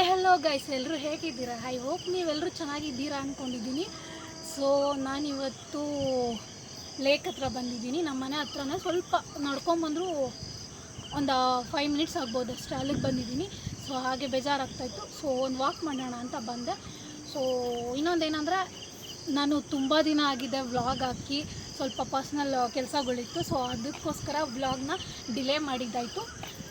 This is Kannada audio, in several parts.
ಹಾಯ್ ಹಲೋ ಗೈಸ್, ಎಲ್ಲರೂ ಹೇಗಿದ್ದೀರಾ? ಐ ಹೋಪ್ ನೀವೆಲ್ಲರೂ ಚೆನ್ನಾಗಿದ್ದೀರಾ ಅಂದ್ಕೊಂಡಿದ್ದೀನಿ. ಸೊ ನಾನಿವತ್ತು ಲೇಕ್ ಹತ್ರ ಬಂದಿದ್ದೀನಿ. ನಮ್ಮ ಮನೆ ಹತ್ರನೇ ಸ್ವಲ್ಪ ನಡ್ಕೊಂಬಂದರೂ ಒಂದು 5 ಮಿನಿಟ್ಸ್ ಆಗ್ಬೋದು ಅಷ್ಟೇ. ಅಲ್ಲಿಗೆ ಬಂದಿದ್ದೀನಿ. ಸೊ ಹಾಗೆ ಬೇಜಾರಾಗ್ತಾಯಿತ್ತು. ಸೊ ಒಂದು ವಾಕ್ ಮಾಡೋಣ ಅಂತ ಬಂದೆ. ಸೊ ಇನ್ನೊಂದೇನೆಂದರೆ, ನಾನು ತುಂಬ ದಿನ ಆಗಿದೆ ವ್ಲಾಗ್ ಹಾಕಿ, ಸ್ವಲ್ಪ ಪರ್ಸ್ನಲ್ ಕೆಲಸಗಳಿತ್ತು. ಸೊ ಅದಕ್ಕೋಸ್ಕರ ವ್ಲಾಗ್ನ ಡಿಲೇ ಮಾಡಿದ್ದಾಯಿತು.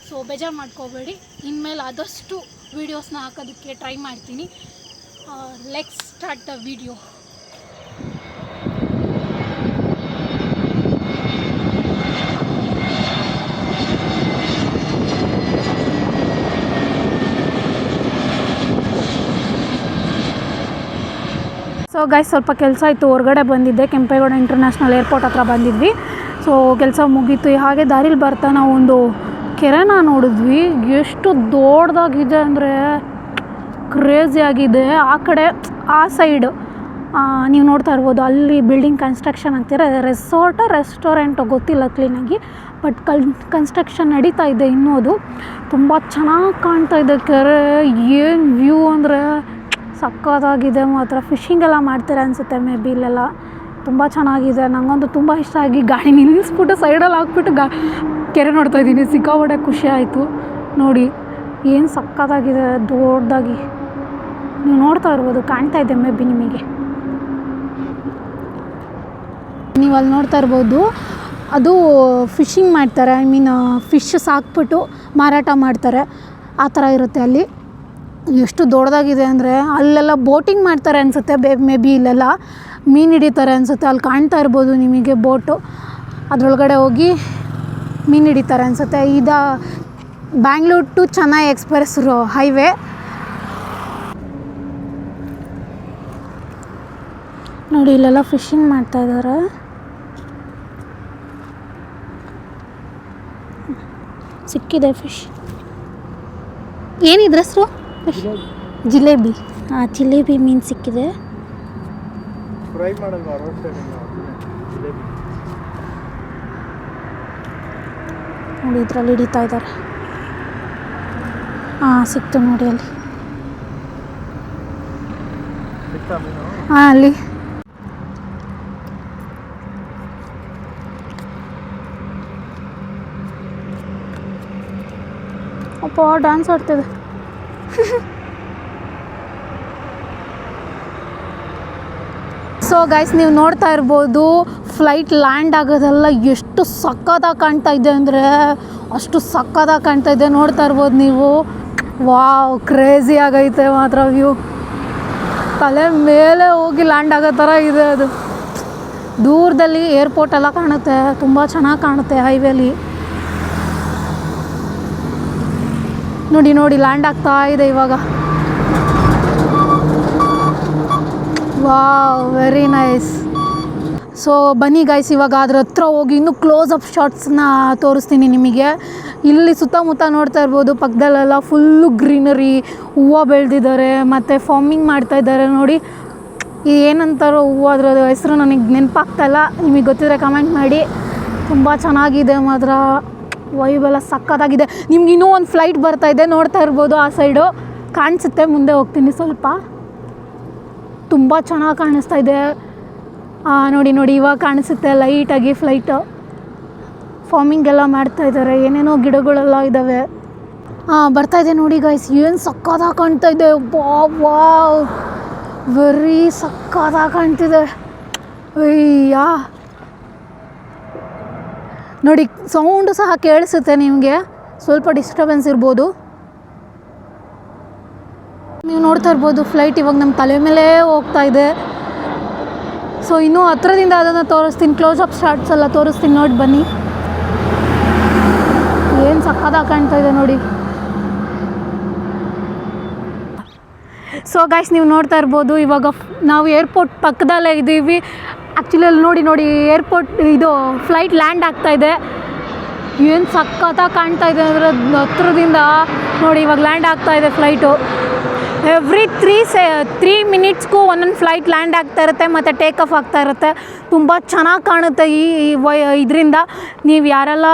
ಸೊ ಬೇಜಾರು ಮಾಡ್ಕೋಬೇಡಿ. ಇನ್ಮೇಲೆ ಆದಷ್ಟು ವೀಡಿಯೋಸ್ನ ಹಾಕೋದಕ್ಕೆ ಟ್ರೈ ಮಾಡ್ತೀನಿ. Let's start the video. So guys, ಸ್ವಲ್ಪ ಕೆಲಸ ಇತ್ತು, ಹೊರಗಡೆ ಬಂದಿದ್ದೆ. ಕೆಂಪೇಗೌಡ ಇಂಟರ್ನ್ಯಾಷನಲ್ ಏರ್ಪೋರ್ಟ್ ಹತ್ರ ಬಂದಿದ್ವಿ. ಸೊ ಕೆಲಸ ಮುಗೀತು. ಹಾಗೆ ದಾರಿಲಿ ಬರ್ತಾ ನಾವು ಒಂದು ಕೆರೆನ ನೋಡಿದ್ವಿ. ಎಷ್ಟು ದೊಡ್ಡದಾಗಿದೆ ಅಂದರೆ ಕ್ರೇಜಿ ಆಗಿದೆ. ಆ ಕಡೆ ಆ ಸೈಡು ನೀವು ನೋಡ್ತಾ ಇರ್ಬೋದು, ಅಲ್ಲಿ ಬಿಲ್ಡಿಂಗ್ ಕನ್ಸ್ಟ್ರಕ್ಷನ್ ಆಗ್ತಿರೋ ರೆಸ್ಟೋರೆಂಟು ಗೊತ್ತಿಲ್ಲ ಕ್ಲೀನಾಗಿ, ಬಟ್ ಕನ್ಸ್ಟ್ರಕ್ಷನ್ ನಡೀತಾ ಇದೆ ಇನ್ನೂ. ಅದು ತುಂಬ ಚೆನ್ನಾಗಿ ಕಾಣ್ತಾ ಇದೆ ಕೆರೆ. ಏನು ವ್ಯೂ ಅಂದರೆ ಸಕ್ಕತ್ತಾಗಿದೆ ಮಾತ್ರ. ಫಿಶಿಂಗ್ ಎಲ್ಲ ಮಾಡ್ತಾರೆ ಅನಿಸುತ್ತೆ ಮೇ ಬಿ ಇಲ್ಲೆಲ್ಲ. ತುಂಬ ಚೆನ್ನಾಗಿದೆ. ನನಗಂತೂ ತುಂಬ ಇಷ್ಟ ಆಗಿ ಗಾಡಿ ನಿಲ್ಲಿಸ್ಬಿಟ್ಟು ಸೈಡಲ್ಲಿ ಹಾಕ್ಬಿಟ್ಟು ಕೆರೆ ನೋಡ್ತಾಯಿದ್ದೀನಿ. ಸಿಕ್ಕಾಪಟ್ಟೆ ಖುಷಿ ಆಯಿತು ನೋಡಿ. ಏನು ಸಕ್ಕತ್ತಾಗಿದೆ ದೊಡ್ಡದಾಗಿ. ನೀವು ನೋಡ್ತಾ ಇರ್ಬೋದು, ಕಾಣ್ತಾ ಇದೆ ಮೇ ಬಿ ನಿಮಗೆ. ನೀವು ಅಲ್ಲಿ ನೋಡ್ತಾ ಇರ್ಬೋದು, ಅದು ಫಿಶಿಂಗ್ ಮಾಡ್ತಾರೆ. ಐ ಮೀನ್ ಫಿಶ್ ಸಾಕ್ಬಿಟ್ಟು ಮಾರಾಟ ಮಾಡ್ತಾರೆ. ಆ ಥರ ಇರುತ್ತೆ ಅಲ್ಲಿ. ಎಷ್ಟು ದೊಡ್ಡದಾಗಿದೆ ಅಂದರೆ ಅಲ್ಲೆಲ್ಲ ಬೋಟಿಂಗ್ ಮಾಡ್ತಾರೆ ಅನಿಸುತ್ತೆ. ಮೇ ಬಿ ಇಲ್ಲೆಲ್ಲ ಮೀನು ಹಿಡಿತಾರೆ ಅನಿಸುತ್ತೆ. ಅಲ್ಲಿ ಕಾಣ್ತಾ ಇರ್ಬೋದು ನಿಮಗೆ ಬೋಟು. ಅದರೊಳಗಡೆ ಹೋಗಿ ಮೀನು ಹಿಡಿತಾರೆ ಅನಿಸುತ್ತೆ. ಇದು Bangalore to Chennai express highway. ನೋಡಿ, ಇಲ್ಲೆಲ್ಲ ಫಿಶಿಂಗ್ ಮಾಡ್ತಾಯಿದ್ದಾರೆ. ಸಿಕ್ಕಿದೆ ಫಿಶ್. ಏನಿದ್ರ ಹೆಸರು? ಜಿಲೇಬಿ. ಹಾಂ, ಜಿಲೇಬಿ ಮೀನು ಸಿಕ್ಕಿದೆ. ನೋಡಿ, ಇದರಲ್ಲಿ ಹಿಡಿತಾ ಇದ್ದಾರೆ. ಹಾಂ, ಸಿಕ್ತು ನೋಡಿ ಅಲ್ಲಿ. ಹಾಂ, ಅಲ್ಲಿ ಅಪ್ಪ ಡ್ಯಾನ್ಸ್ ಆಡ್ತಿದೆ. ಸೊ ಗೈಸ್, ನೀವು ನೋಡ್ತಾ ಇರ್ಬೋದು, ಫ್ಲೈಟ್ ಲ್ಯಾಂಡ್ ಆಗೋದೆಲ್ಲ ಎಷ್ಟು ಸಕ್ಕತ್ತಾಗಿ ಕಾಣ್ತಾ ಇದೆ ಅಂದರೆ ಅಷ್ಟು ಸಕ್ಕತ್ತಾಗಿ ಕಾಣ್ತಾ ಇದೆ. ನೋಡ್ತಾ ಇರ್ಬೋದು ನೀವು. ವಾವ್, ಕ್ರೇಜಿ ಆಗೈತೆ ಮಾತ್ರ ವ್ಯೂ. ತಲೆ ಮೇಲೆ ಹೋಗಿ ಲ್ಯಾಂಡ್ ಆಗೋ ಥರ ಇದೆ ಅದು. ದೂರದಲ್ಲಿ ಏರ್ಪೋರ್ಟ್ ಎಲ್ಲ ಕಾಣುತ್ತೆ. ತುಂಬ ಚೆನ್ನಾಗಿ ಕಾಣುತ್ತೆ ಹೈವೇಲಿ. ನೋಡಿ ಲ್ಯಾಂಡ್ ಆಗ್ತಾ ಇದೆ ಇವಾಗ. Wow, very nice. ಸೊ ಬನ್ನಿ ಗೈಸ್, ಇವಾಗ ಅದ್ರ ಹತ್ರ ಹೋಗಿ ಇನ್ನೂ ಕ್ಲೋಸಪ್ ಶಾಟ್ಸ್ನ ತೋರಿಸ್ತೀನಿ ನಿಮಗೆ. ಇಲ್ಲಿ ಸುತ್ತಮುತ್ತ ನೋಡ್ತಾ ಇರ್ಬೋದು, ಪಕ್ಕದಲ್ಲೆಲ್ಲ ಫುಲ್ಲು ಗ್ರೀನರಿ, ಹೂವು ಬೆಳೆದಿದ್ದಾರೆ, ಮತ್ತು ಫಾರ್ಮಿಂಗ್ ಮಾಡ್ತಾಯಿದ್ದಾರೆ. ನೋಡಿ, ಏನಂತಾರೋ ಹೂವು, ಅದರ ಹೆಸರು ನನಗೆ ನೆನಪಾಗ್ತಾಯಿಲ್ಲ. ನಿಮಗೆ ಗೊತ್ತಿದ್ರೆ ಕಮೆಂಟ್ ಮಾಡಿ. ತುಂಬ ಚೆನ್ನಾಗಿದೆ ಮಾತ್ರ. ವೈಬೆಲ್ಲ ಸಕ್ಕತ್ತಾಗಿದೆ. ನಿಮ್ಗೆ ಇನ್ನೂ ಒಂದು ಫ್ಲೈಟ್ ಬರ್ತಾಯಿದೆ, ನೋಡ್ತಾ ಇರ್ಬೋದು. ಆ ಸೈಡು ಕಾಣಿಸುತ್ತೆ. ಮುಂದೆ ಹೋಗ್ತೀನಿ ಸ್ವಲ್ಪ. ತುಂಬ ಚೆನ್ನಾಗಿ ಕಾಣಿಸ್ತಾ ಇದೆ. ನೋಡಿ ಇವಾಗ ಕಾಣಿಸುತ್ತೆ ಲೈಟಾಗಿ ಫ್ಲೈಟು. ಫಾರ್ಮಿಂಗ್ ಎಲ್ಲ ಮಾಡ್ತಾಯಿದ್ದಾರೆ. ಏನೇನೋ ಗಿಡಗಳೆಲ್ಲ ಇದ್ದಾವೆ. ಬರ್ತಾಯಿದೆ ನೋಡಿ ಗೈಸ್. ಏನು ಸಕ್ಕತ್ತಾಗಿ ಕಾಣ್ತಾ ಇದೆ. ವಾವ್, ವೆರಿ ಸಕ್ಕತ್ತಾಗಿ ಕಾಣ್ತಿದೆ. ಅಯ್ಯಾ, ನೋಡಿ ಸೌಂಡು ಸಹ ಕೇಳಿಸುತ್ತೆ ನಿಮಗೆ. ಸ್ವಲ್ಪ ಡಿಸ್ಟರ್ಬೆನ್ಸ್ ಇರ್ಬೋದು. ನೀವು ನೋಡ್ತಾ ಇರ್ಬೋದು, ಫ್ಲೈಟ್ ಇವಾಗ ನಮ್ಮ ತಲೆ ಮೇಲೆ ಹೋಗ್ತಾ ಇದೆ. ಸೊ ಇನ್ನೂ ಹತ್ರದಿಂದ ಅದನ್ನು ತೋರಿಸ್ತೀನಿ. ಕ್ಲೋಸಪ್ ಶಾಟ್ಸ್ ಎಲ್ಲ ತೋರಿಸ್ತೀನಿ, ನೋಡಿ ಬನ್ನಿ. ಏನು ಸಕ್ಕತ್ತಾಗಿ ಕಾಣ್ತಾ ಇದೆ ನೋಡಿ. ಸೊ ಗೈಸ್, ನೀವು ನೋಡ್ತಾ ಇರ್ಬೋದು, ಇವಾಗ ನಾವು ಏರ್ಪೋರ್ಟ್ ಪಕ್ಕದಲ್ಲೇ ಇದ್ದೀವಿ. ಆ್ಯಕ್ಚುಲಿ ಅಲ್ಲಿ ನೋಡಿ ಏರ್ಪೋರ್ಟ್ ಇದು ಫ್ಲೈಟ್ ಲ್ಯಾಂಡ್ ಆಗ್ತಾಯಿದೆ. ಏನು ಸಕ್ಕತ್ತಾಗಿ ಕಾಣ್ತಾ ಇದೆ ಅಂದರೆ ಹತ್ರದಿಂದ ನೋಡಿ. ಇವಾಗ ಲ್ಯಾಂಡ್ ಆಗ್ತಾಯಿದೆ ಫ್ಲೈಟು. ಎವ್ರಿ 3 ಮಿನಿಟ್ಸ್ಗೂ ಒಂದೊಂದು ಫ್ಲೈಟ್ ಲ್ಯಾಂಡ್ ಆಗ್ತಾ ಇರುತ್ತೆ ಮತ್ತು ಟೇಕ್ ಆಫ್ ಆಗ್ತಾ ಇರುತ್ತೆ. ತುಂಬ ಚೆನ್ನಾಗಿ ಕಾಣುತ್ತೆ ಇದರಿಂದ. ನೀವು ಯಾರೆಲ್ಲ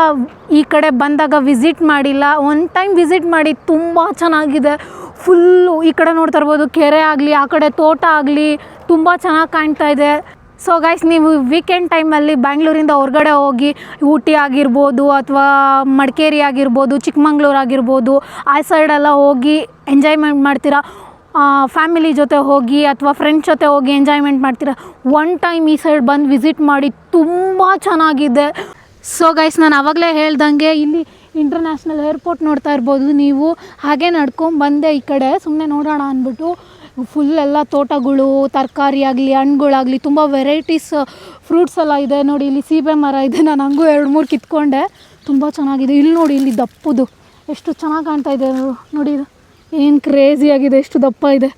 ಈ ಕಡೆ ಬಂದಾಗ ವಿಸಿಟ್ ಮಾಡಿಲ್ಲ, ಒನ್ ಟೈಮ್ ವಿಸಿಟ್ ಮಾಡಿ. ತುಂಬ ಚೆನ್ನಾಗಿದೆ. ಫುಲ್ಲು ಈ ಕಡೆ ನೋಡ್ತಾ ಇರ್ಬೋದು, ಕೆರೆ ಆಗಲಿ ಆ ಕಡೆ ತೋಟ ಆಗಲಿ ತುಂಬ ಚೆನ್ನಾಗಿ ಕಾಣ್ತಾ ಇದೆ. ಸೊ ಗೈಸ್, ನೀವು ವೀಕೆಂಡ್ ಟೈಮಲ್ಲಿ ಬ್ಯಾಂಗ್ಳೂರಿಂದ ಹೊರಗಡೆ ಹೋಗಿ ಊಟಿ ಆಗಿರ್ಬೋದು ಅಥವಾ ಮಡಿಕೇರಿ ಆಗಿರ್ಬೋದು, ಚಿಕ್ಕಮಂಗ್ಳೂರು ಆಗಿರ್ಬೋದು, ಆ ಸೈಡೆಲ್ಲ ಹೋಗಿ ಎಂಜಾಯ್ಮೆಂಟ್ ಮಾಡ್ತೀರಾ, ಫ್ಯಾಮಿಲಿ ಜೊತೆ ಹೋಗಿ ಅಥವಾ ಫ್ರೆಂಡ್ಸ್ ಜೊತೆ ಹೋಗಿ ಎಂಜಾಯ್ಮೆಂಟ್ ಮಾಡ್ತೀರಾ, ಒನ್ ಟೈಮ್ ಈ ಸೈಡ್ ಬಂದು ವಿಸಿಟ್ ಮಾಡಿ, ತುಂಬ ಚೆನ್ನಾಗಿದೆ. ಸೊ ಗೈಸ್, ನಾನು ಆವಾಗಲೇ ಹೇಳ್ದಂಗೆ ಇಲ್ಲಿ ಇಂಟರ್ನ್ಯಾಷನಲ್ ಏರ್ಪೋರ್ಟ್ ನೋಡ್ತಾ ಇರ್ಬೋದು ನೀವು. ಹಾಗೆ ನಡ್ಕೊಂಬಂದೆ ಈ ಕಡೆ ಸುಮ್ಮನೆ ನೋಡೋಣ ಅಂದ್ಬಿಟ್ಟು. ಫುಲ್ ಎಲ್ಲ ತೋಟಗಳು, ತರಕಾರಿ ಆಗಲಿ ಹಣ್ಣುಗಳಾಗಲಿ ತುಂಬ ವೆರೈಟೀಸ್ ಫ್ರೂಟ್ಸ್ ಎಲ್ಲ ಇದೆ. ನೋಡಿ ಇಲ್ಲಿ ಸೀಬೆ ಮರ ಇದೆ, ನಾನು ಹಂಗೂ 2-3 ಕಿತ್ಕೊಂಡೆ. ತುಂಬ ಚೆನ್ನಾಗಿದೆ. ಇಲ್ಲಿ ನೋಡಿ, ಇಲ್ಲಿ ದಪ್ಪದು ಎಷ್ಟು ಚೆನ್ನಾಗಿ ಕಾಣ್ತಾ ಇದೆ ನೋಡಿ. ಇದು ಏನು ಕ್ರೇಜಿಯಾಗಿದೆ, ಎಷ್ಟು ದಪ್ಪ ಇದೆ.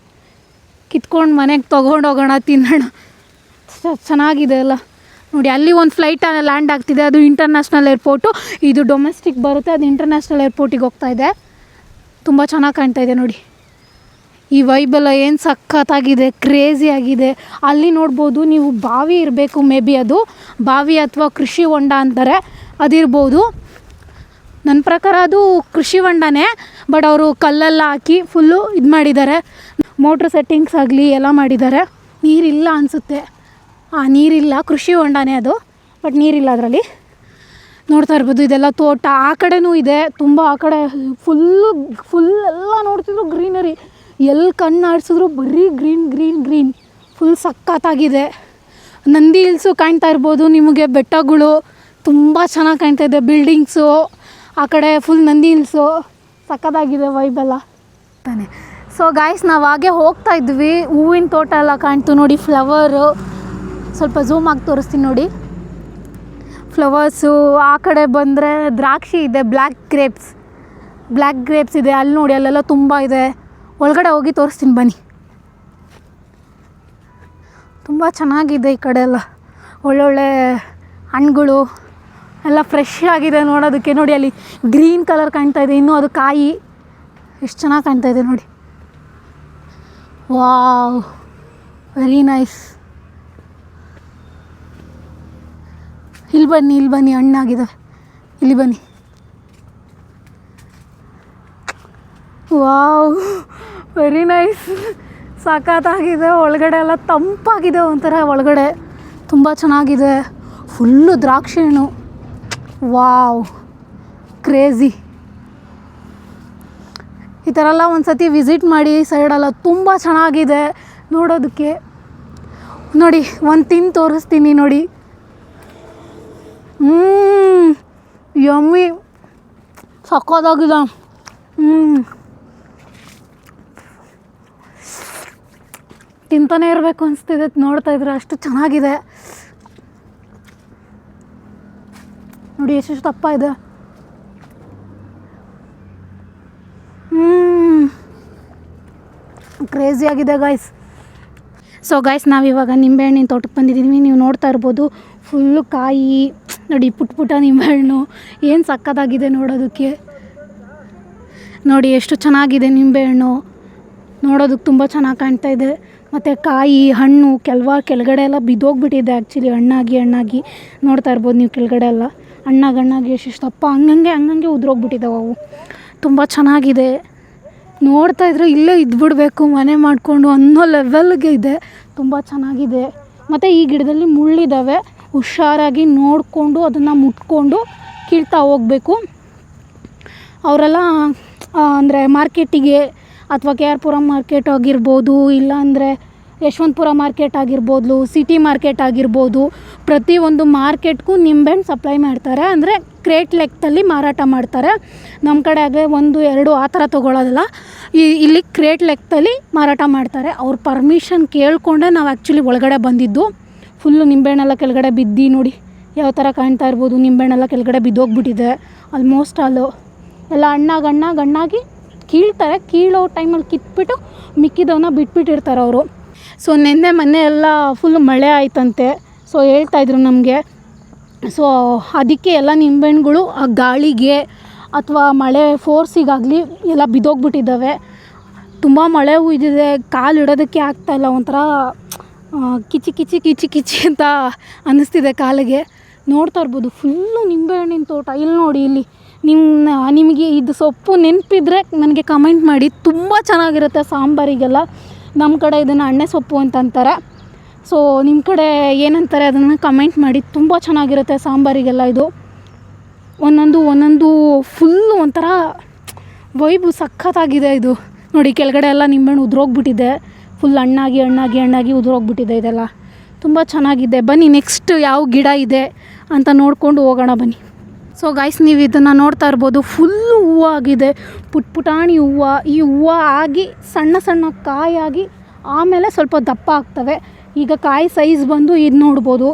ಕಿತ್ಕೊಂಡು ಮನೆಗೆ ತೊಗೊಂಡೋಗೋಣ, ತಿನ್ನೋಣ. ಚೆನ್ನಾಗಿದೆ ಎಲ್ಲ ನೋಡಿ. ಅಲ್ಲಿ ಒಂದು ಫ್ಲೈಟ್ ಲ್ಯಾಂಡ್ ಆಗ್ತಿದೆ, ಅದು ಇಂಟರ್ನ್ಯಾಷನಲ್ ಏರ್ಪೋರ್ಟು. ಇದು ಡೊಮೆಸ್ಟಿಕ್ ಬರುತ್ತೆ, ಅದು ಇಂಟರ್ನ್ಯಾಷನಲ್ ಏರ್ಪೋರ್ಟಿಗೆ ಹೋಗ್ತಾ ಇದೆ. ತುಂಬ ಚೆನ್ನಾಗಿ ಕಾಣ್ತಾ ಇದೆ ನೋಡಿ. ಈ ವೈಬೆಲ್ಲ ಏನು ಸಖತ್ತಾಗಿದೆ, ಕ್ರೇಜಿ ಆಗಿದೆ. ಅಲ್ಲಿ ನೋಡ್ಬೋದು ನೀವು, ಬಾವಿ ಇರಬೇಕು, ಮೇ ಬಿ ಅದು ಬಾವಿ ಅಥವಾ ಕೃಷಿ ಹೊಂಡ ಅಂತಾರೆ, ಅದಿರ್ಬೋದು. ನನ್ನ ಪ್ರಕಾರ ಅದು ಕೃಷಿ ಹೊಂಡನೇ, ಬಟ್ ಅವರು ಕಲ್ಲೆಲ್ಲ ಹಾಕಿ ಫುಲ್ಲು ಇದು ಮಾಡಿದ್ದಾರೆ. ಮೋಟ್ರ್ ಸೆಟ್ಟಿಂಗ್ಸ್ ಆಗಲಿ ಎಲ್ಲ ಮಾಡಿದ್ದಾರೆ. ನೀರಿಲ್ಲ ಅನಿಸುತ್ತೆ, ನೀರಿಲ್ಲ, ಕೃಷಿ ಹೊಂಡನೇ ಅದು, ಬಟ್ ನೀರಿಲ್ಲ ಅದರಲ್ಲಿ. ನೋಡ್ತಾ ಇರ್ಬೋದು, ಇದೆಲ್ಲ ತೋಟ. ಆ ಕಡೆನೂ ಇದೆ ತುಂಬ, ಆ ಕಡೆ ಫುಲ್ ಎಲ್ಲ ನೋಡ್ತಿದ್ರು ಗ್ರೀನರಿ. ಎಲ್ಲಿ ಕಣ್ಣು ಆಡಿಸಿದ್ರು ಬರೀ ಗ್ರೀನ್ ಫುಲ್ ಸಖತ್ತಾಗಿದೆ. ನಂದಿ ಹಿಲ್ಸು ಕಾಣ್ತಾ ಇರ್ಬೋದು ನಿಮಗೆ, ಬೆಟ್ಟಗಳು ತುಂಬ ಚೆನ್ನಾಗಿ ಕಾಣ್ತಾ ಇದೆ, ಬಿಲ್ಡಿಂಗ್ಸು ಆ ಕಡೆ ಫುಲ್ ನಂದಿ ಹಿಲ್ಸು ಸಖತ್ತಾಗಿದೆ ವೈಬೆಲ್ಲ ತಾನೆ. ಸೊ ಗಾಯ್ಸ್, ನಾವು ಹಾಗೆ ಹೋಗ್ತಾ ಇದ್ವಿ, ಹೂವಿನ ತೋಟ ಎಲ್ಲ ಕಾಣ್ತು ನೋಡಿ, ಫ್ಲವರು. ಸ್ವಲ್ಪ ಝೂಮ್ ಆಗಿ ತೋರಿಸ್ತೀನಿ ನೋಡಿ, ಫ್ಲವರ್ಸು. ಆ ಕಡೆ ಬಂದರೆ ದ್ರಾಕ್ಷಿ ಇದೆ, ಬ್ಲ್ಯಾಕ್ ಗ್ರೇಪ್ಸ್ ಇದೆ. ಅಲ್ಲಿ ನೋಡಿ, ಅಲ್ಲೆಲ್ಲ ತುಂಬ ಇದೆ. ಒಳಗಡೆ ಹೋಗಿ ತೋರಿಸ್ತೀನಿ ಬನ್ನಿ. ತುಂಬ ಚೆನ್ನಾಗಿದೆ ಈ ಕಡೆ ಎಲ್ಲ, ಒಳ್ಳೊಳ್ಳೆ ಹಣ್ಣುಗಳು ಎಲ್ಲ ಫ್ರೆಶ್ ಆಗಿದೆ ನೋಡೋದಕ್ಕೆ. ನೋಡಿ ಅಲ್ಲಿ ಗ್ರೀನ್ ಕಲರ್ ಕಾಣ್ತಾ ಇದೆ, ಇನ್ನೂ ಅದು ಕಾಯಿ ಎಷ್ಟು ಚೆನ್ನಾಗಿ ಕಾಣ್ತಾ ಇದೆ ನೋಡಿ. Wow, very nice. ಇಲ್ಲಿ ಬನ್ನಿ, ಹಣ್ಣಾಗಿದೆ, ಇಲ್ಲಿ ಬನ್ನಿ. ವಾವ್, ವೆರಿ ನೈಸ್, ಸಖತ್ತಾಗಿದೆ. ಒಳಗಡೆ ಎಲ್ಲ ತಂಪಾಗಿದೆ ಒಂಥರ, ಒಳಗಡೆ ತುಂಬ ಚೆನ್ನಾಗಿದೆ. ಫುಲ್ಲು ದ್ರಾಕ್ಷಿ ಹಣ್ಣು. Wow, crazy. ಈ ಥರ ಎಲ್ಲ ಒಂದು ಸತಿ ವಿಸಿಟ್ ಮಾಡಿ, ಸೈಡೆಲ್ಲ ತುಂಬ ಚೆನ್ನಾಗಿದೆ ನೋಡೋದಕ್ಕೆ. ನೋಡಿ, ಒಂದು ತಿಂದು ತೋರಿಸ್ತೀನಿ ನೋಡಿ. ಯಮ್ಮಿ, ಸಕ್ಕತ್ತಾಗಿದೆ. ತಿಂತಾನೆ ಇರಬೇಕು ಅನಿಸ್ತಿದೆ ನೋಡ್ತಾ ಇದ್ರೆ, ಅಷ್ಟು ಚೆನ್ನಾಗಿದೆ ನೋಡಿ. ಎಷ್ಟು ದಪ್ಪ ಇದೆ. ಕ್ರೇಜಿ ಆಗಿದೆ ಗಾಯ್ಸ್. ಸೊ ಗಾಯ್ಸ್, ನಾವಿವಾಗ ನಿಂಬೆಹಣ್ಣಿನ ತೋಟಕ್ಕೆ ಬಂದಿದ್ದೀವಿ. ನೀವು ನೋಡ್ತಾ ಇರ್ಬೋದು, ಫುಲ್ಲು ಕಾಯಿ ನೋಡಿ, ಪುಟ್ಟ ನಿಂಬೆಹಣ್ಣು ಏನು ಸಕ್ಕತ್ತಾಗಿದೆ ನೋಡೋದಕ್ಕೆ. ನೋಡಿ ಎಷ್ಟು ಚೆನ್ನಾಗಿದೆ ನಿಂಬೆಹಣ್ಣು, ನೋಡೋದಕ್ಕೆ ತುಂಬ ಚೆನ್ನಾಗಿ ಕಾಣ್ತಾ ಇದೆ. ಮತ್ತು ಕಾಯಿ ಹಣ್ಣು ಕೆಳಗಡೆ ಎಲ್ಲ ಬಿದ್ದೋಗ್ಬಿಟ್ಟಿದೆ ಆ್ಯಕ್ಚುಲಿ, ಹಣ್ಣಾಗಿ ನೋಡ್ತಾ ಇರ್ಬೋದು ನೀವು. ಕೆಳಗಡೆ ಎಲ್ಲ ಹಣ್ಣಾಗಿ ಎಷ್ಟು ದಪ್ಪ ಹಂಗಂಗೆ ಉದ್ರೋಗ್ಬಿಟ್ಟಿದ್ದಾವೆ ಅವು. ತುಂಬ ಚೆನ್ನಾಗಿದೆ. ನೋಡ್ತಾ ಇದ್ರೆ ಇಲ್ಲೇ ಇದ್ಬಿಡ್ಬೇಕು ಮನೆ ಮಾಡಿಕೊಂಡು ಅನ್ನೋ ಲೆವೆಲ್ಗೆ ಇದೆ. ತುಂಬ ಚೆನ್ನಾಗಿದೆ. ಮತ್ತು ಈ ಗಿಡದಲ್ಲಿ ಮುಳ್ಳಿದ್ದಾವೆ, ಹುಷಾರಾಗಿ ನೋಡಿಕೊಂಡು ಅದನ್ನು ಮುಟ್ಕೊಂಡು ಕೀಳ್ತಾ ಹೋಗಬೇಕು. ಅವರೆಲ್ಲ ಅಂದರೆ ಮಾರ್ಕೆಟಿಗೆ ಅಥವಾ ಕೆ ಆರ್ ಪುರಂ ಮಾರ್ಕೆಟ್ ಆಗಿರ್ಬೋದು, ಇಲ್ಲಾಂದರೆ ಯಶವಂತಪುರ ಮಾರ್ಕೆಟ್ ಆಗಿರ್ಬೋದು, ಸಿಟಿ ಮಾರ್ಕೆಟ್ ಆಗಿರ್ಬೋದು, ಪ್ರತಿಯೊಂದು ಮಾರ್ಕೆಟ್ಗೂ ನಿಂಬೆಹಣ್ಣು ಸಪ್ಲೈ ಮಾಡ್ತಾರೆ. ಅಂದರೆ ಕ್ರೇಟ್ ಲೆಕ್ಕದಲ್ಲಿ ಮಾರಾಟ ಮಾಡ್ತಾರೆ. ನಮ್ಮ ಕಡೆ ಹಾಗೆ 1-2 ಆ ಥರ ತೊಗೊಳ್ಳೋದಿಲ್ಲ, ಇಲ್ಲಿ ಕ್ರೇಟ್ ಲೆಕ್ಕದಲ್ಲಿ ಮಾರಾಟ ಮಾಡ್ತಾರೆ. ಅವ್ರ ಪರ್ಮಿಷನ್ ಕೇಳಿಕೊಂಡೆ ನಾವು ಆ್ಯಕ್ಚುಲಿ ಒಳಗಡೆ ಬಂದಿದ್ದು. ಫುಲ್ಲು ನಿಂಬೆಹಣ್ಣೆಲ್ಲ ಕೆಳಗಡೆ ಬಿದ್ದು ನೋಡಿ ಯಾವ ಥರ ಕಾಣ್ತಾ ಇರ್ಬೋದು. ನಿಂಬೆಹಣ್ಣೆಲ್ಲ ಕೆಳಗಡೆ ಬಿದ್ದೋಗ್ಬಿಟ್ಟಿದೆ ಆಲ್ಮೋಸ್ಟ್ ಆಲು. ಎಲ್ಲ ಹಣ್ಣಾಗಿ ಕೀಳ್ತಾರೆ. ಕೀಳೋ ಟೈಮಲ್ಲಿ ಕಿತ್ಬಿಟ್ಟು ಮಿಕ್ಕಿದವನ್ನ ಬಿಟ್ಬಿಟ್ಟಿರ್ತಾರೆ ಅವರು. ಸೊ ಮೊನ್ನೆ ಎಲ್ಲ ಫುಲ್ ಮಳೆ ಆಯ್ತಂತೆ. ಸೊ ಹೇಳ್ತಾಯಿದ್ರು ನಮಗೆ. ಸೊ ಅದಕ್ಕೆ ಎಲ್ಲ ನಿಂಬೆಹಣ್ಣುಗಳು ಆ ಗಾಳಿಗೆ ಅಥವಾ ಮಳೆ ಫೋರ್ಸಿಗಾಗಲಿ ಎಲ್ಲ ಬಿದ್ದೋಗ್ಬಿಟ್ಟಿದ್ದಾವೆ. ತುಂಬ ಮಳೆ ಹುಯ್ದಿದೆ, ಕಾಲು ಇಡೋದಕ್ಕೆ ಆಗ್ತಾಯಿಲ್ಲ. ಒಂಥರ ಕಿಚಿ ಅಂತ ಅನ್ನಿಸ್ತಿದೆ ಕಾಲಿಗೆ. ನೋಡ್ತಾ ಇರ್ಬೋದು ಫುಲ್ಲು ನಿಂಬೆಹಣ್ಣಿನ ತೋಟ. ಇಲ್ಲಿ ನೋಡಿ, ಇಲ್ಲಿ ನಿಮಗೆ ಇದು ಸೊಪ್ಪು ನೆನಪಿದ್ರೆ ನನಗೆ ಕಮೆಂಟ್ ಮಾಡಿ. ತುಂಬ ಚೆನ್ನಾಗಿರುತ್ತೆ ಸಾಂಬಾರಿಗೆಲ್ಲ. ನಮ್ಮ ಕಡೆ ಇದನ್ನು ಅಣ್ಣೆ ಸೊಪ್ಪು ಅಂತ ಅಂತಾರೆ. ಸೊ ನಿಮ್ಮ ಕಡೆ ಏನಂತಾರೆ ಅದನ್ನು ಕಮೆಂಟ್ ಮಾಡಿ. ತುಂಬ ಚೆನ್ನಾಗಿರುತ್ತೆ ಸಾಂಬಾರಿಗೆಲ್ಲ ಇದು. ಒಂದೊಂದು ಫುಲ್ಲು ಒಂಥರ ವೈಬು ಸಖತ್ತಾಗಿದೆ ಇದು. ನೋಡಿ ಕೆಳಗಡೆ ಎಲ್ಲ ನಿಂಬೆಹಣ್ಣು ಉದುರೋಗ್ಬಿಟ್ಟಿದೆ. ಫುಲ್ ಹಣ್ಣಾಗಿ ಉದುರೋಗ್ಬಿಟ್ಟಿದೆ ಇದೆಲ್ಲ. ತುಂಬ ಚೆನ್ನಾಗಿದೆ. ಬನ್ನಿ ನೆಕ್ಸ್ಟ್ ಯಾವ ಗಿಡ ಇದೆ ಅಂತ ನೋಡ್ಕೊಂಡು ಹೋಗೋಣ ಬನ್ನಿ. ಸೊ ಗೈಸ್, ನೀವು ಇದನ್ನು ನೋಡ್ತಾ ಇರ್ಬೋದು. ಫುಲ್ಲು ಹೂವು ಆಗಿದೆ, ಪುಟಾಣಿ ಹೂವು. ಈ ಹೂವು ಆಗಿ ಸಣ್ಣ ಕಾಯಾಗಿ ಆಮೇಲೆ ಸ್ವಲ್ಪ ದಪ್ಪ ಆಗ್ತವೆ. ಈಗ ಕಾಯಿ ಸೈಜ್ ಬಂದು ಇದು ನೋಡ್ಬೋದು,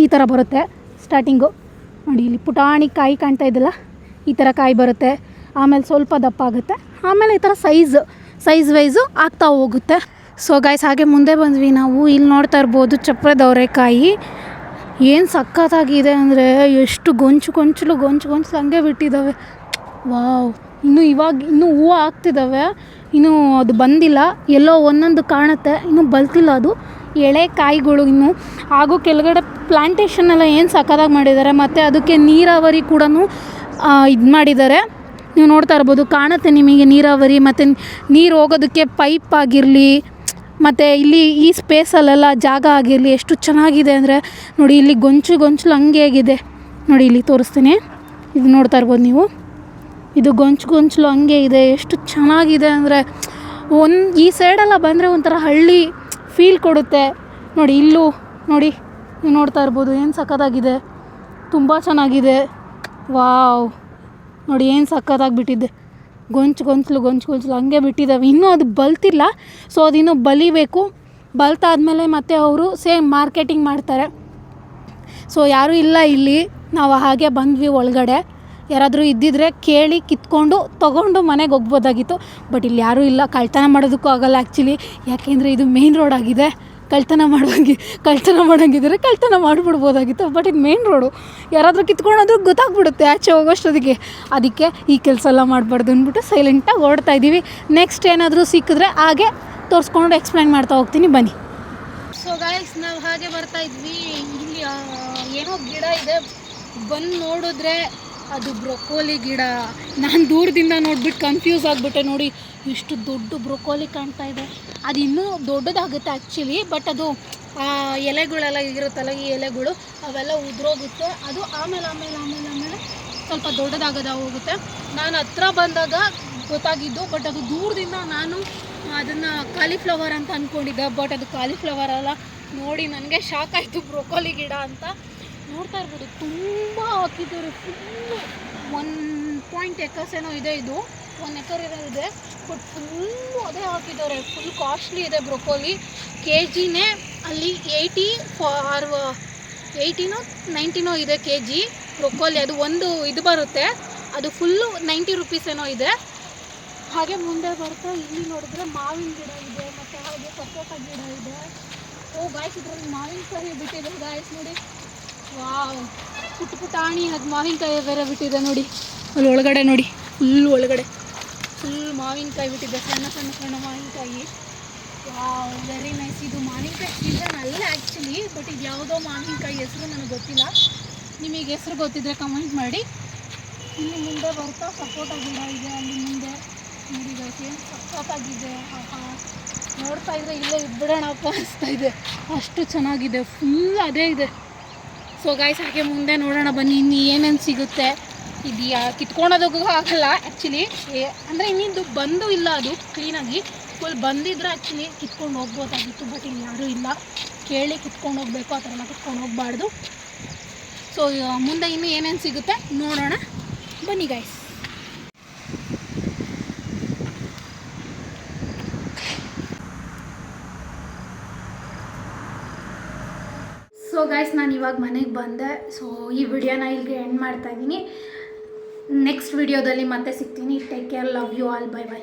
ಈ ಥರ ಬರುತ್ತೆ ಸ್ಟಾರ್ಟಿಂಗು. ನೋಡಿ ಇಲ್ಲಿ ಪುಟಾಣಿ ಕಾಯಿ ಕಾಣ್ತಾ ಇದ್ದಿಲ್ಲ, ಈ ಥರ ಕಾಯಿ ಬರುತ್ತೆ. ಆಮೇಲೆ ಸ್ವಲ್ಪ ದಪ್ಪ ಆಗುತ್ತೆ, ಆಮೇಲೆ ಈ ಥರ ಸೈಜ್ ವೈಸು ಆಗ್ತಾ ಹೋಗುತ್ತೆ. ಸೊ ಗೈಸ್, ಹಾಗೆ ಮುಂದೆ ಬಂದ್ವಿ ನಾವು. ಇಲ್ಲಿ ನೋಡ್ತಾ ಇರ್ಬೋದು ಚಪ್ರ ದವರೆಕಾಯಿ. ಏನು ಸಖತ್ತಾಗಿದೆ ಅಂದರೆ ಎಷ್ಟು ಗೊಂಚಲು ಹಂಗೆ ಬಿಟ್ಟಿದ್ದಾವೆ. ವಾವ್, ಇನ್ನೂ ಹೂವು ಆಗ್ತಿದ್ದಾವೆ. ಇನ್ನೂ ಅದು ಬಂದಿಲ್ಲ, ಎಲ್ಲೋ ಒಂದೊಂದು ಕಾಣುತ್ತೆ, ಇನ್ನೂ ಬಲ್ತಿಲ್ಲ ಅದು ಎಳೆ ಕಾಯಿಗಳು ಇನ್ನು. ಹಾಗೂ ಕೆಳಗಡೆ ಪ್ಲಾಂಟೇಷನ್ ಎಲ್ಲ ಏನು ಸಖತ್ತಾಗಿ ಮಾಡಿದ್ದಾರೆ. ಮತ್ತು ಅದಕ್ಕೆ ನೀರಾವರಿ ಕೂಡ ಇದು ಮಾಡಿದ್ದಾರೆ. ನೀವು ನೋಡ್ತಾ ಇರ್ಬೋದು, ಕಾಣುತ್ತೆ ನಿಮಗೆ ನೀರಾವರಿ. ಮತ್ತು ನೀರು ಹೋಗೋದಕ್ಕೆ ಪೈಪ್ ಆಗಿರಲಿ, ಮತ್ತು ಇಲ್ಲಿ ಈ ಸ್ಪೇಸಲ್ಲೆಲ್ಲ ಜಾಗ ಆಗಿರಲಿ ಎಷ್ಟು ಚೆನ್ನಾಗಿದೆ ಅಂದರೆ ನೋಡಿ. ಇಲ್ಲಿ ಗೊಂಚಲು ಹಂಗೆ ಆಗಿದೆ ನೋಡಿ. ಇಲ್ಲಿ ತೋರಿಸ್ತೀನಿ, ಇದು ನೋಡ್ತಾ ಇರ್ಬೋದು ನೀವು. ಇದು ಗೊಂಚಲು ಹಂಗೆ ಇದೆ. ಎಷ್ಟು ಚೆನ್ನಾಗಿದೆ ಅಂದರೆ ಈ ಸೈಡೆಲ್ಲ ಬಂದರೆ ಒಂಥರ ಹಳ್ಳಿ ಫೀಲ್ ಕೊಡುತ್ತೆ ನೋಡಿ. ಇಲ್ಲೂ ನೋಡಿ, ನೀವು ನೋಡ್ತಾ ಇರ್ಬೋದು ಏನು ಸಖತ್ತಾಗಿದೆ, ತುಂಬ ಚೆನ್ನಾಗಿದೆ. ವಾವ್, ನೋಡಿ ಏನು ಸಖತ್ತಾಗಿಬಿಟ್ಟಿದೆ. ಗೊಂಚಲು ಹಂಗೆ ಬಿಟ್ಟಿದ್ದಾವೆ. ಇನ್ನೂ ಅದು ಬಲ್ತಿಲ್ಲ. ಸೊ ಅದಿನ್ನೂ ಬಲಿಬೇಕು. ಬಲ್ತಾದ್ಮೇಲೆ ಮತ್ತೆ ಅವರು ಸೇಮ್ ಮಾರ್ಕೆಟಿಂಗ್ ಮಾಡ್ತಾರೆ. ಸೊ ಯಾರೂ ಇಲ್ಲ ಇಲ್ಲಿ, ನಾವು ಹಾಗೆ ಬಂದ್ವಿ ಒಳಗಡೆ. ಯಾರಾದರೂ ಇದ್ದಿದ್ರೆ ಕೇಳಿ ಕಿತ್ಕೊಂಡು ತೊಗೊಂಡು ಮನೆಗೆ ಹೋಗ್ಬೋದಾಗಿತ್ತು. ಬಟ್ ಇಲ್ಲಿ ಯಾರೂ ಇಲ್ಲ. ಕಳ್ತನ ಮಾಡೋದಕ್ಕೂ ಆಗೋಲ್ಲ ಆ್ಯಕ್ಚುಲಿ, ಯಾಕೆಂದರೆ ಇದು ಮೇನ್ ರೋಡ್ ಆಗಿದೆ. ಕಳ್ತನ ಮಾಡೋಂಗಿದ್ರೆ ಕಳ್ತನ ಮಾಡಿಬಿಡ್ಬೋದಾಗಿತ್ತು. ಬಟ್ ಇದು ಮೇನ್ ರೋಡು, ಯಾರಾದರೂ ಕಿತ್ಕೊಳ್ಳೋದು ಗೊತ್ತಾಗ್ಬಿಡುತ್ತೆ ಆಚೆ ಹೋಗೋಷ್ಟೊತ್ತಿಗೆ. ಅದಕ್ಕೆ ಈ ಕೆಲಸ ಎಲ್ಲ ಮಾಡಬಾರ್ದು ಅಂದ್ಬಿಟ್ಟು ಸೈಲೆಂಟಾಗಿ ಓಡ್ತಾ ಇದ್ದೀವಿ. ನೆಕ್ಸ್ಟ್ ಏನಾದರೂ ಸಿಕ್ಕಿದ್ರೆ ಹಾಗೆ ತೋರಿಸ್ಕೊಂಡು ಎಕ್ಸ್ಪ್ಲೈನ್ ಮಾಡ್ತಾ ಹೋಗ್ತೀನಿ ಬನ್ನಿ. ಸೊ ಗೈಸ್, ನಾವು ಹಾಗೆ ಬರ್ತಾ ಇದ್ವಿ. ಇಲ್ಲಿ ಏನೋ ಗಿಡ ಇದೆ, ಬಂದು ನೋಡಿದ್ರೆ ಅದು ಬ್ರೊಕೋಲಿ ಗಿಡ. ನಾನು ದೂರದಿಂದ ನೋಡ್ಬಿಟ್ಟು ಕನ್ಫ್ಯೂಸ್ ಆಗಿಬಿಟ್ಟೆ. ನೋಡಿ ಎಷ್ಟು ದೊಡ್ಡ ಬ್ರೊಕೋಲಿ ಕಾಣ್ತಾ ಇದೆ. ಅದು ಇನ್ನೂ ದೊಡ್ಡದಾಗುತ್ತೆ ಆ್ಯಕ್ಚುಲಿ. ಬಟ್ ಅದು ಎಲೆಗಳೆಲ್ಲ ಇರುತ್ತಲ್ಲ, ಈ ಎಲೆಗಳು ಅವೆಲ್ಲ ಉದುರೋಗುತ್ತೆ. ಅದು ಆಮೇಲೆ ಸ್ವಲ್ಪ ದೊಡ್ಡದಾಗದ ಹೋಗುತ್ತೆ. ನಾನು ಹತ್ರ ಬಂದಾಗ ಗೊತ್ತಾಗಿದ್ದು. ಬಟ್ ಅದು ದೂರದಿಂದ ನಾನು ಅದನ್ನು ಕಾಲಿಫ್ಲವರ್ ಅಂತ ಅಂದ್ಕೊಂಡಿದ್ದೆ. ಬಟ್ ಅದು ಕಾಲಿಫ್ಲವರ್ ಅಲ್ಲ. ನೋಡಿ ನನಗೆ ಶಾಕ್ ಆಯಿತು, ಬ್ರೊಕೋಲಿ ಗಿಡ ಅಂತ. ನೋಡ್ತಾ ಇರ್ಬೋದು, ತುಂಬ ಹಾಕಿದ್ದಾರೆ. ಫುಲ್ಲು 1 ಎಕರ್ಸ್ ಏನೋ ಇದೆ. ಇದು 1 ಎಕರ್ ಇದೆ. ಬಟ್ ಫುಲ್ಲು ಅದೇ ಹಾಕಿದ್ದಾರೆ. ಫುಲ್ ಕಾಸ್ಟ್ಲಿ ಇದೆ ಬ್ರೊಕೋಲಿ. KGನೇ ಅಲ್ಲಿ 80ನೋ 90ನೋ ಇದೆ KG ಬ್ರೊಕೋಲಿ. ಅದು ಒಂದು ಇದು ಬರುತ್ತೆ, ಅದು ಫುಲ್ಲು 90 ರೂಪೀಸ್ ಏನೋ ಇದೆ. ಹಾಗೆ ಮುಂದೆ ಬರ್ತಾ ಇಲ್ಲಿ ನೋಡಿದ್ರೆ ಮಾವಿನ ಗಿಡ ಇದೆ, ಮತ್ತು ಹಾಗೆ ಸಪೋಟ ಗಿಡ ಇದೆ. ಓ ಗಾಯ್ಸ್, ಇದರಲ್ಲಿ ಮಾವಿನಕಾಯಿ ಬಿಟ್ಟಿದೆ ಗಾಯ್ಸ್ ನೋಡಿ. ವಾವ್, ಪುಟಾಣಿ ಅದು ಮಾವಿನಕಾಯಿ ಬೇರೆ ಬಿಟ್ಟಿದೆ ನೋಡಿ. ಅಲ್ಲಿ ಒಳಗಡೆ ನೋಡಿ, ಒಳಗಡೆ ಫುಲ್ ಮಾವಿನಕಾಯಿ ಬಿಟ್ಟಿದೆ, ಸಣ್ಣ ಮಾವಿನಕಾಯಿ. Wow, very nice. ಇದು ಮಾವಿನಕಾಯಿ ಸೀಸನ್ ಅಲ್ಲ ಆ್ಯಕ್ಚುಲಿ. ಬಟ್ ಇದು ಯಾವುದೋ ಮಾವಿನಕಾಯಿ ಹೆಸರು ನನಗೆ ಗೊತ್ತಿಲ್ಲ. ನಿಮಗೆ ಹೆಸರು ಗೊತ್ತಿದ್ದರೆ ಕಮೆಂಟ್ ಮಾಡಿ. ಇಲ್ಲಿ ಮುಂದೆ ಬರ್ತಾ ಸಪೋಟ ಗಿಡ ಇದೆ. ಅಲ್ಲಿ ಮುಂದೆ ನೋಡಿ ಗಾಯ್ಸ್, ಏನು ಸಖತ್ತಾಗಿದೆ. ನೋಡ್ತಾ ಇದ್ರೆ ಇಲ್ಲೇ ಇದ್ಬಿಡೋಣಪ್ಪ ಅನಿಸ್ತಾ ಇದೆ, ಅಷ್ಟು ಚೆನ್ನಾಗಿದೆ. ಫುಲ್ ಅದೇ ಇದೆ. ಸೊ ಗಾಯ್ಸ್, ಹಾಗೆ ಮುಂದೆ ನೋಡೋಣ ಬನ್ನಿ, ಇನ್ನು ಏನೇನು ಸಿಗುತ್ತೆ. ಇದು ಕಿತ್ಕೊಳೋದಕ್ಕೂ ಆಗಲ್ಲ ಆ್ಯಕ್ಚುಲಿ. ಅಂದರೆ ಇನ್ನಿಂದು ಬಂದು ಇಲ್ಲ ಅದು ಕ್ಲೀನಾಗಿ. ಫುಲ್ ಬಂದಿದ್ರೆ ಆ್ಯಕ್ಚುಲಿ ಕಿತ್ಕೊಂಡು ಹೋಗ್ಬೋದಾಗಿತ್ತು. ಬಟ್ ಇಲ್ಲಿ ಯಾರೂ ಇಲ್ಲ, ಕೇಳಿ ಕಿತ್ಕೊಂಡು ಹೋಗಬೇಕು. ಆ ಥರ ಎಲ್ಲ ಕಿತ್ಕೊಂಡು ಹೋಗಬಾರ್ದು. ಸೊ ಮುಂದೆ ಇನ್ನೂ ಏನೇನು ಸಿಗುತ್ತೆ ನೋಡೋಣ ಬನ್ನಿ ಗಾಯ್ಸ್. ಸೊ ಗೈಸ್, ನಾನು ಇವಾಗ ಮನೆಗೆ ಬಂದೆ. ಸೊ ಈ ವಿಡಿಯೋನ ಇಲ್ಲಿಗೆ ಎಂಡ್ ಮಾಡ್ತಾಯಿದ್ದೀನಿ. ನೆಕ್ಸ್ಟ್ ವಿಡಿಯೋದಲ್ಲಿ ಮತ್ತೆ ಸಿಗ್ತೀನಿ. Take care, love you all, bye by.